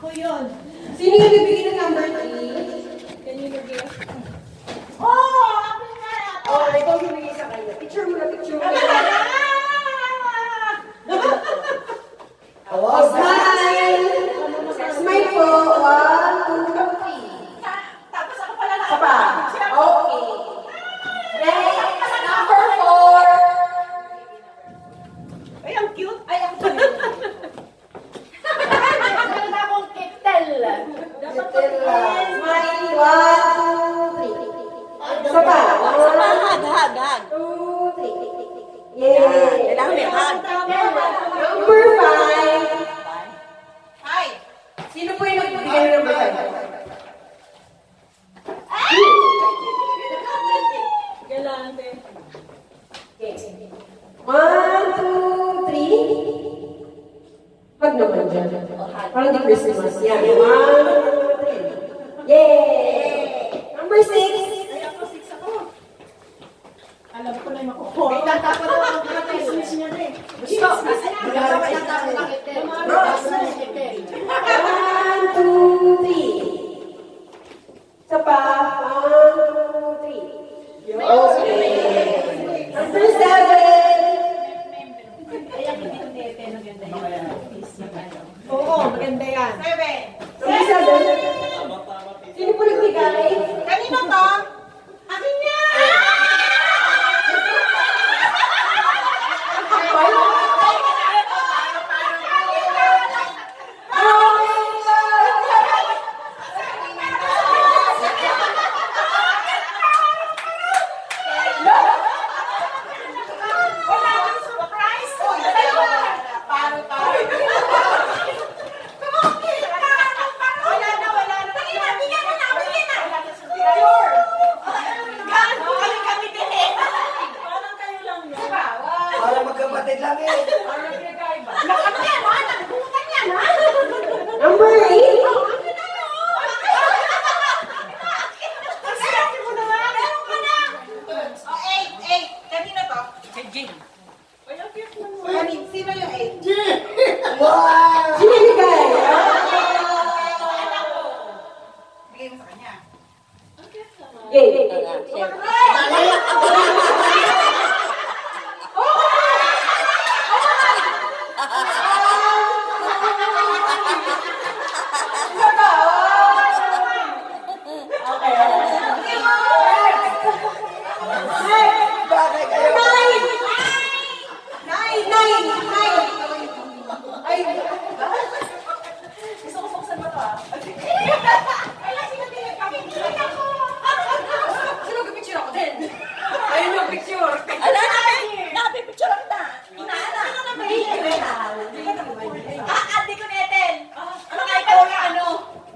Ako yun. Sino yung bibigyan ng number 3? Can you reveal? Oh! Ako nga! Oh, ikaw bibigay sa kanya. Picture mo na, picture mo na. Oh, smile! Smile po. 1, 2, 3. Tapos ako pala na. Isa pa. Okay. Next, number 4. Ay, ang cute. Ay, ang cute. Maganda akong kitel. Dapat Smile. 1, 2, 3. Isa pa. Hag. 2, 3. Yay! Kailangan may hug. Number 5. Hi. Sino po yung nagbibigay ng number 5? Galante. Okay. 1, 2, 3. Hug naman dyan. Parang di Christmas. Yan. 1, 2, 3. Yay! Number 6. Ay, ako, 6 ako. Alam ko na yung makukuha. May tatapon ako ang Christmas niya rin. Gusto. Magkakawa yung tatapon ang kitel. Ang kitel. 1, 2, 3. Isa pa. 1, 2, 3. Okay. Number 7. Ay, ang hindi ko nete. Maganda yan. Oo, maganda yan. 7. Number 7. Sino po nagbigay? Kanino to? Akin yan! Para magkapatid lang eh. Number 8. Sino yung 8? Wow! Sino nagbigay? Bigay mo sa kanya. Okay. Bagay kayo. 9. Ay, Gusto ko buksan mo to ah. sino nagpicture ako din? Ayun yung picture. Ala, nakapipicture ako na. Sino na ba yun? Ate ko netel. Ano nga ikaw yung ano?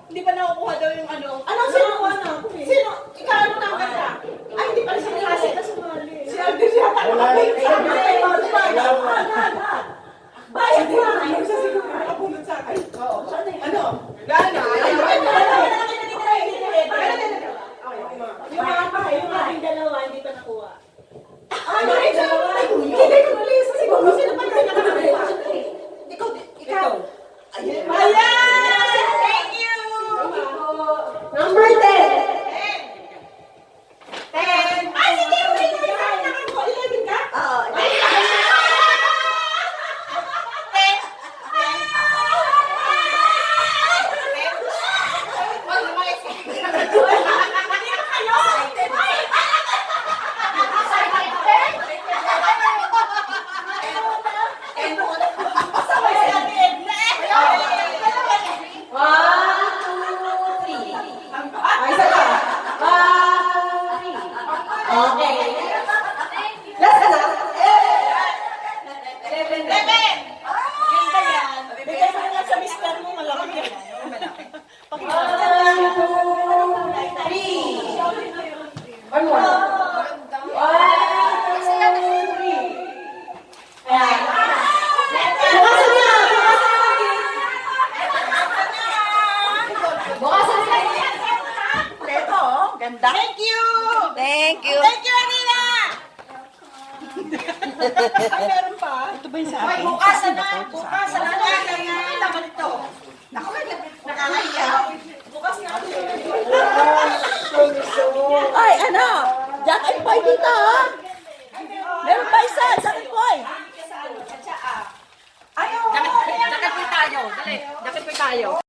Hindi pa nakukuha daw yung ano. Ano sino ko na? Sino? Ikaw ano number ka? Ay, hindi pa rin siya klase. Si Alvin siya. Bayad na. Ano siya siguro nakapulot sa akin? Oo. Ano? Gana. Yung mga bahay, yung ating dalawa, hindi pa nakuha. Ano yung dalawa? Hindi ko nalisa siguro. Sino pa yung nakakagawa? Ikaw. Ayan! Thank you! Number 10. 10. Ay, hindi! Wait, nakakuha. 11 ka? Oo. Ay, isa pa. 1, 2, 3. Okay. Last na. 11. Ganda yan. Bigay mo na sa mister mo, malaki yan. 1, 2, 3. One more. 1, 2, 3. Ayan. Bukasan niya! Bukasan niya! Ito, oh. Ganda. Thank you! Thank you. Thank you, Anina! Ay, meron pa. Ito ba yung sa akin? Bukasan na. Bukasan na. Naman ito. Naku, Jacket boy dito, ha? Meron pa isa, jacket boy. Dakit po tayo. Dali, dakit po tayo.